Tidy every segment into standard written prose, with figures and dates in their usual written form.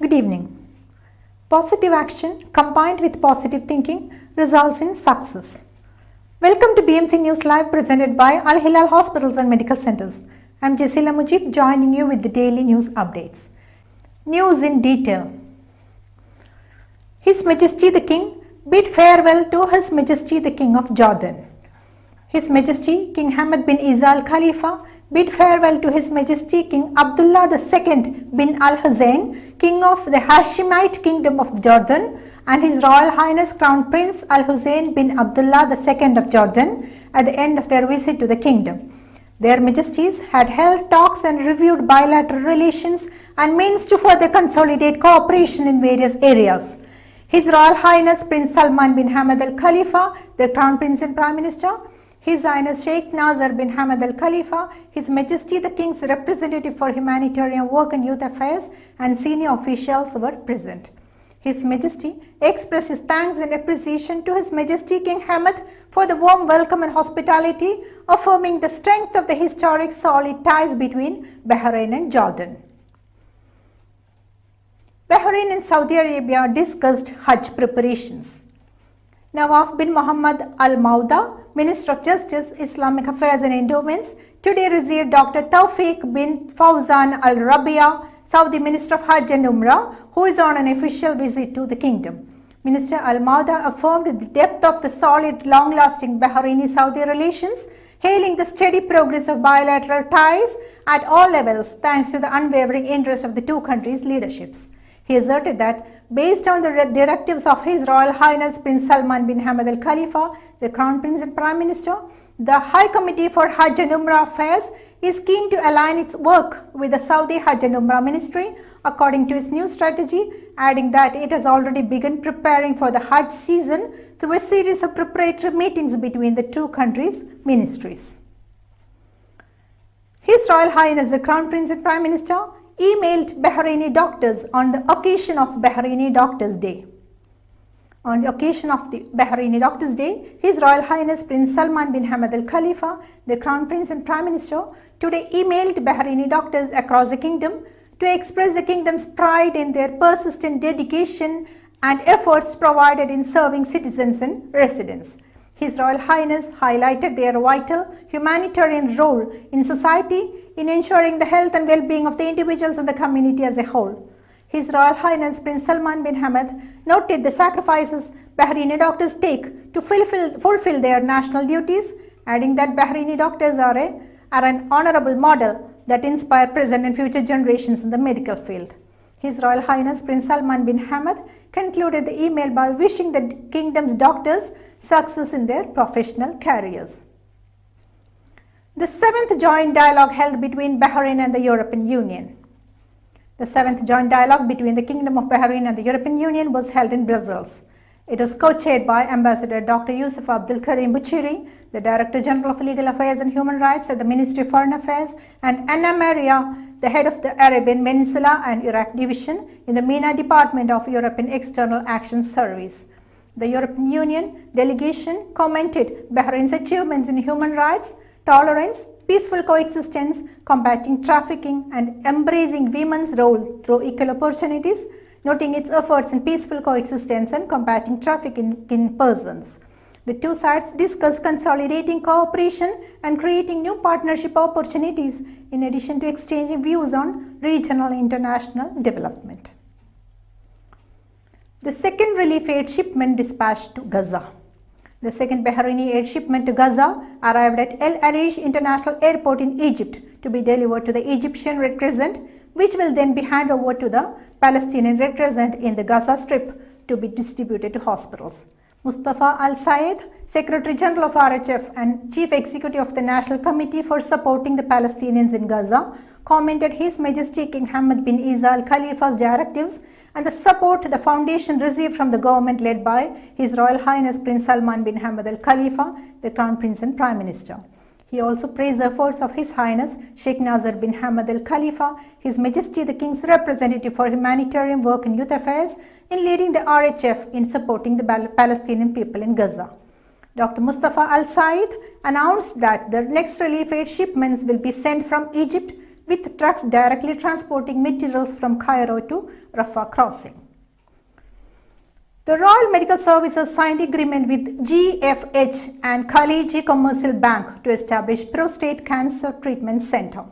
Good evening. Positive action combined with positive thinking results in success. Welcome to BMC News Live presented by Al Hilal Hospitals and Medical Centers. I am Jasila Mujib joining you with the daily news updates. News in detail. His Majesty the King bid farewell to His Majesty the King of Jordan. His Majesty King Hamad bin Isa Al Khalifa bid farewell to His Majesty King Abdullah II bin Al Hussein, King of the Hashemite Kingdom of Jordan, and His Royal Highness Crown Prince Al Hussein bin Abdullah II of Jordan at the end of their visit to the kingdom. Their Majesties had held talks and reviewed bilateral relations and means to further consolidate cooperation in various areas. His Royal Highness Prince Salman bin Hamad Al Khalifa, the Crown Prince and Prime Minister, His Highness Sheikh Nazar bin Hamad Al Khalifa, His Majesty the King's representative for humanitarian work and youth affairs, and senior officials were present. His Majesty expressed his thanks and appreciation to His Majesty King Hamad for the warm welcome and hospitality, affirming the strength of the historic solid ties between Bahrain and Jordan. Bahrain and Saudi Arabia discussed Hajj preparations. Nawaf bin Muhammad Al Mauda, Minister of Justice, Islamic Affairs and Endowments, today received Dr. Tawfiq bin Fawzan Al Rabia, Saudi Minister of Hajj and Umrah, who is on an official visit to the kingdom. Minister Al Mauda affirmed the depth of the solid, long-lasting Bahraini-Saudi relations, hailing the steady progress of bilateral ties at all levels thanks to the unwavering interest of the two countries' leaderships. He asserted that, based on the directives of His Royal Highness Prince Salman bin Hamad Al Khalifa, the Crown Prince and Prime Minister, the High Committee for Hajj and Umrah Affairs is keen to align its work with the Saudi Hajj and Umrah Ministry according to its new strategy, adding that it has already begun preparing for the Hajj season through a series of preparatory meetings between the two countries' ministries. His Royal Highness the Crown Prince and Prime Minister emailed Bahraini doctors on the occasion of Bahraini Doctors' Day. On the occasion of the Bahraini Doctors' Day, His Royal Highness Prince Salman bin Hamad Al Khalifa, the Crown Prince and Prime Minister, today emailed Bahraini doctors across the kingdom to express the kingdom's pride in their persistent dedication and efforts provided in serving citizens and residents. His Royal Highness highlighted their vital humanitarian role in society in ensuring the health and well-being of the individuals and the community as a whole. His Royal Highness Prince Salman bin Hamad noted the sacrifices Bahraini doctors take to fulfill their national duties, adding that Bahraini doctors are an honorable model that inspire present and future generations in the medical field. His Royal Highness Prince Salman bin Hamad concluded the email by wishing the kingdom's doctors success in their professional careers. The 7th joint dialogue held between Bahrain and the European Union. The 7th joint dialogue between the Kingdom of Bahrain and the European Union was held in Brussels. It was co-chaired by Ambassador Dr. Yusuf Abdul Karim Buchiri, the Director General of Legal Affairs and Human Rights at the Ministry of Foreign Affairs, and Anna Maria, the head of the Arabian Peninsula and Iraq Division in the MENA Department of European External Action Service. The European Union delegation commented Bahrain's achievements in human rights, tolerance, peaceful coexistence, combating trafficking, and embracing women's role through equal opportunities, noting its efforts in peaceful coexistence and combating trafficking in persons. The two sides discussed consolidating cooperation and creating new partnership opportunities, in addition to exchanging views on regional and international development. The second relief aid shipment dispatched to Gaza. The second Bahraini aid shipment to Gaza arrived at El Arish International Airport in Egypt to be delivered to the Egyptian Red Crescent, which will then be handed over to the Palestinian Red Crescent in the Gaza Strip to be distributed to hospitals. Mustafa Al-Sayed, Secretary General of RHF and Chief Executive of the National Committee for Supporting the Palestinians in Gaza, commented His Majesty King Hamad bin Isa Al Khalifa's directives and the support the foundation received from the government led by His Royal Highness Prince Salman bin Hamad Al Khalifa, the Crown Prince and Prime Minister. He also praised the efforts of His Highness Sheikh Nazar bin Hamad Al Khalifa, His Majesty the King's representative for humanitarian work and youth affairs, in leading the RHF in supporting the Palestinian people in Gaza. Dr. Mustafa Al-Said announced that the next relief aid shipments will be sent from Egypt with trucks directly transporting materials from Cairo to Rafah crossing. The Royal Medical Services signed agreement with GFH and Khaliji Commercial Bank to establish prostate cancer treatment center.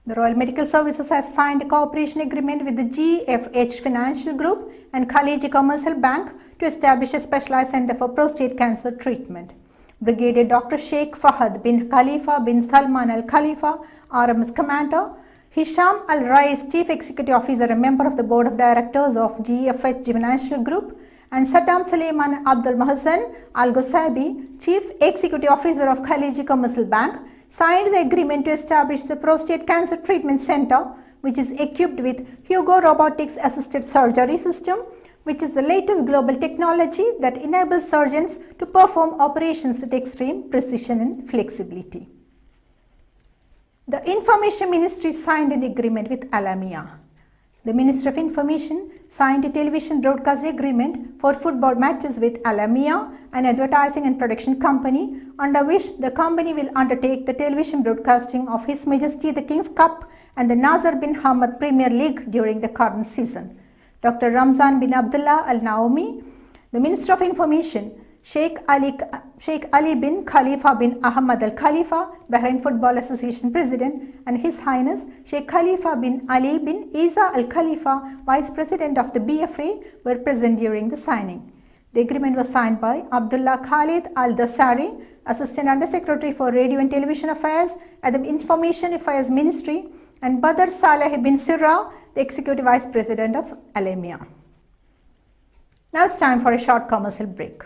The Royal Medical Services has signed a cooperation agreement with the GFH Financial Group and Khaliji Commercial Bank to establish a specialized center for prostate cancer treatment. Brigadier Dr. Sheikh Fahad bin Khalifa bin Salman Al Khalifa, RMS Commander, Hisham Al Rais, Chief Executive Officer and member of the Board of Directors of GFH Financial Group, and Saddam Suleiman Abdul Mohsen Al Ghossabi, Chief Executive Officer of Khaliji Commercial Bank, signed the agreement to establish the Prostate Cancer Treatment Center, which is equipped with Hugo Robotics Assisted Surgery System, which is the latest global technology that enables surgeons to perform operations with extreme precision and flexibility. The Information Ministry signed an agreement with Alamia. The Ministry of Information signed a television broadcast agreement for football matches with Alamia, an advertising and production company, under which the company will undertake the television broadcasting of His Majesty the King's Cup and the Nasser bin Hamad Premier League during the current season. Dr. Ramzan bin Abdullah Al Naomi, the Minister of Information, Sheikh Ali bin Khalifa bin Ahmad Al Khalifa, Bahrain Football Association President, and His Highness Sheikh Khalifa bin Ali bin Isa Al Khalifa, Vice President of the BFA, were present during the signing. The agreement was signed by Abdullah Khalid Al Dasari, Assistant Under Secretary for Radio and Television Affairs at the Information Affairs Ministry, and Badr Saleh bin Sirra, the Executive Vice President of Alamia. Now it's time for a short commercial break.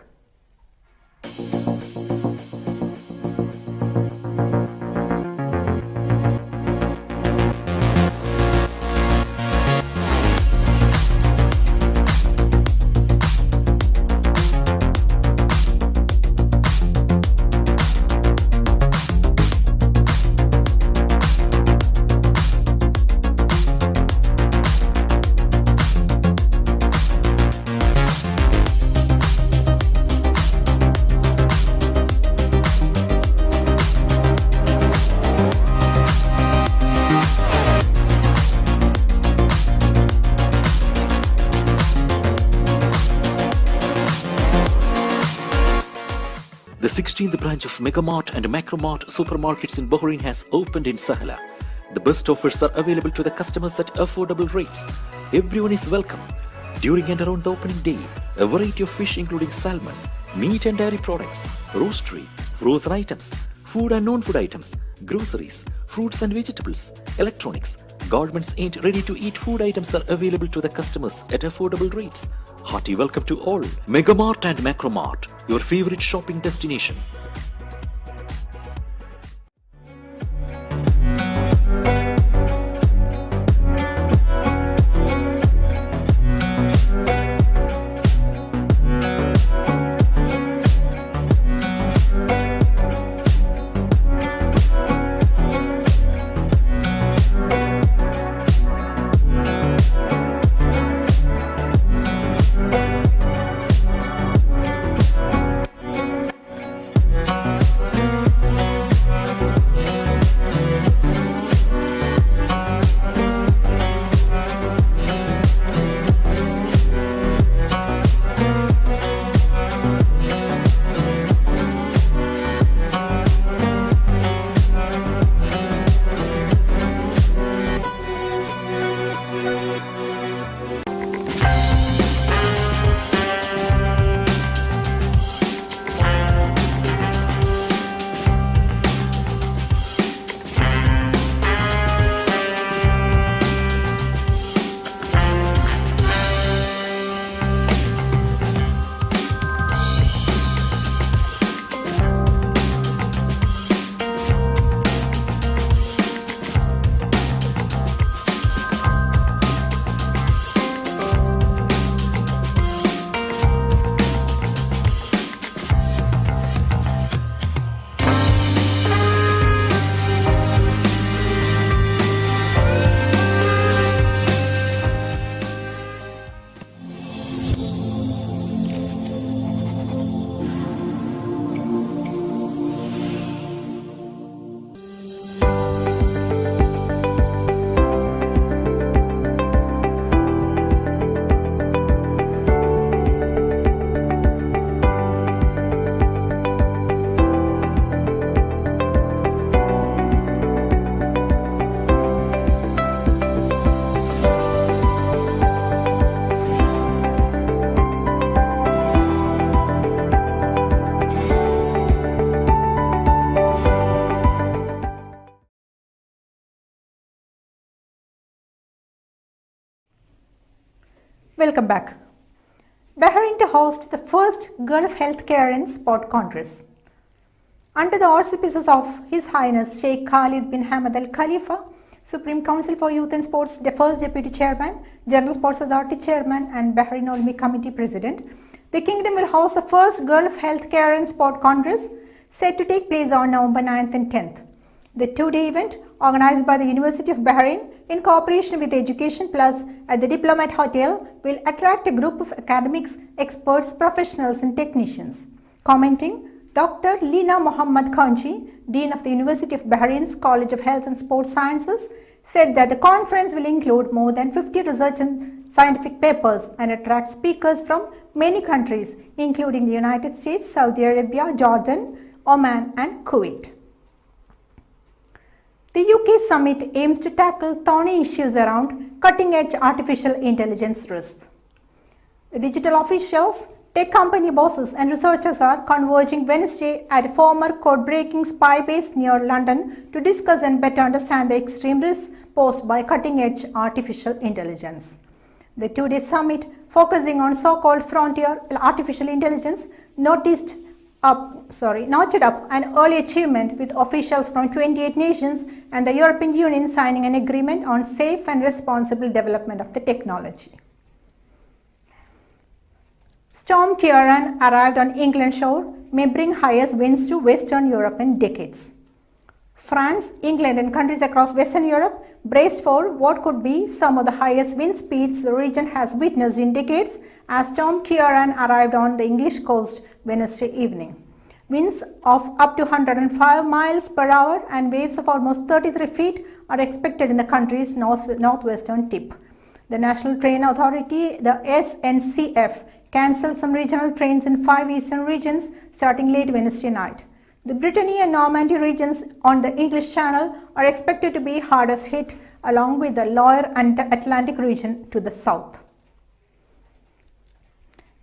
The 16th branch of Megamart and Macromart supermarkets in Bahrain has opened in Sahla. The best offers are available to the customers at affordable rates. Everyone is welcome. During and around the opening day, a variety of fish including salmon, meat and dairy products, roastery, frozen items, food and non-food items, groceries, fruits and vegetables, electronics, garments and ready-to-eat food items are available to the customers at affordable rates. Hearty welcome to all. Megamart and Macromart, your favorite shopping destination. Welcome back. Bahrain to host the first Gulf Healthcare and Sport Congress. Under the auspices of His Highness Sheikh Khalid bin Hamad Al Khalifa, Supreme Council for Youth and Sports, the first Deputy Chairman, General Sports Authority Chairman and Bahrain Olympic Committee President, the Kingdom will host the first Gulf Healthcare and Sport Congress set to take place on November 9th and 10th. The two-day event, organized by the University of Bahrain in cooperation with Education Plus at the Diplomat Hotel, will attract a group of academics, experts, professionals and technicians. Commenting, Dr. Lina Mohammad Khanji, Dean of the University of Bahrain's College of Health and Sports Sciences, said that the conference will include more than 50 research and scientific papers and attract speakers from many countries, including the United States, Saudi Arabia, Jordan, Oman and Kuwait. The UK summit aims to tackle thorny issues around cutting-edge artificial intelligence risks. The digital officials, tech company bosses and researchers are converging Wednesday at a former code-breaking spy base near London to discuss and better understand the extreme risks posed by cutting-edge artificial intelligence. The two-day summit, focusing on so-called frontier artificial intelligence, notched up an early achievement with officials from 28 nations and the European Union signing an agreement on safe and responsible development of the technology. Storm Ciarán arrived on England shore, may bring highest winds to Western Europe in decades. France, England and countries across Western Europe braced for what could be some of the highest wind speeds the region has witnessed in decades as Storm Ciarán arrived on the English coast Wednesday evening. Winds of up to 105 miles per hour and waves of almost 33 feet are expected in the country's northwestern tip. The National Train Authority, the SNCF, cancelled some regional trains in 5 eastern regions starting late Wednesday night. The Brittany and Normandy regions on the English Channel are expected to be hardest hit, along with the lower Atlantic region to the south.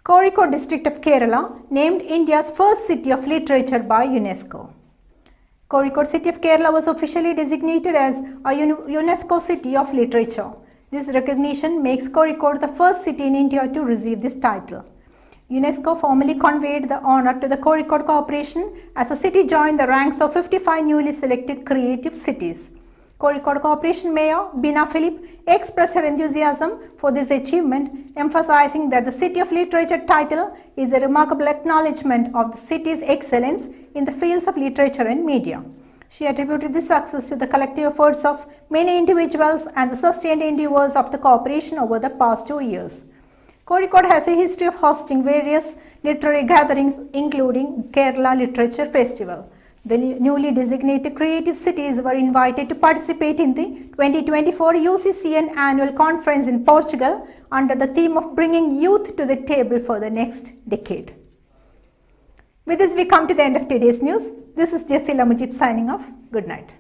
Kozhikode district of Kerala named India's first city of literature by UNESCO. Kozhikode city of Kerala was officially designated as a UNESCO city of literature. This recognition makes Kozhikode the first city in India to receive this title. UNESCO formally conveyed the honor to the Kozhikode Corporation as the city joined the ranks of 55 newly selected creative cities. Kozhikode Corporation Mayor Bina Philip expressed her enthusiasm for this achievement, emphasizing that the City of Literature title is a remarkable acknowledgement of the city's excellence in the fields of literature and media. She attributed this success to the collective efforts of many individuals and the sustained endeavors of the corporation over the past 2 years. Kozhikode has a history of hosting various literary gatherings, including Kerala Literature Festival. The newly designated creative cities were invited to participate in the 2024 UCCN annual conference in Portugal under the theme of bringing youth to the table for the next decade. With this, we come to the end of today's news. This is Jessila Mujib signing off. Good night.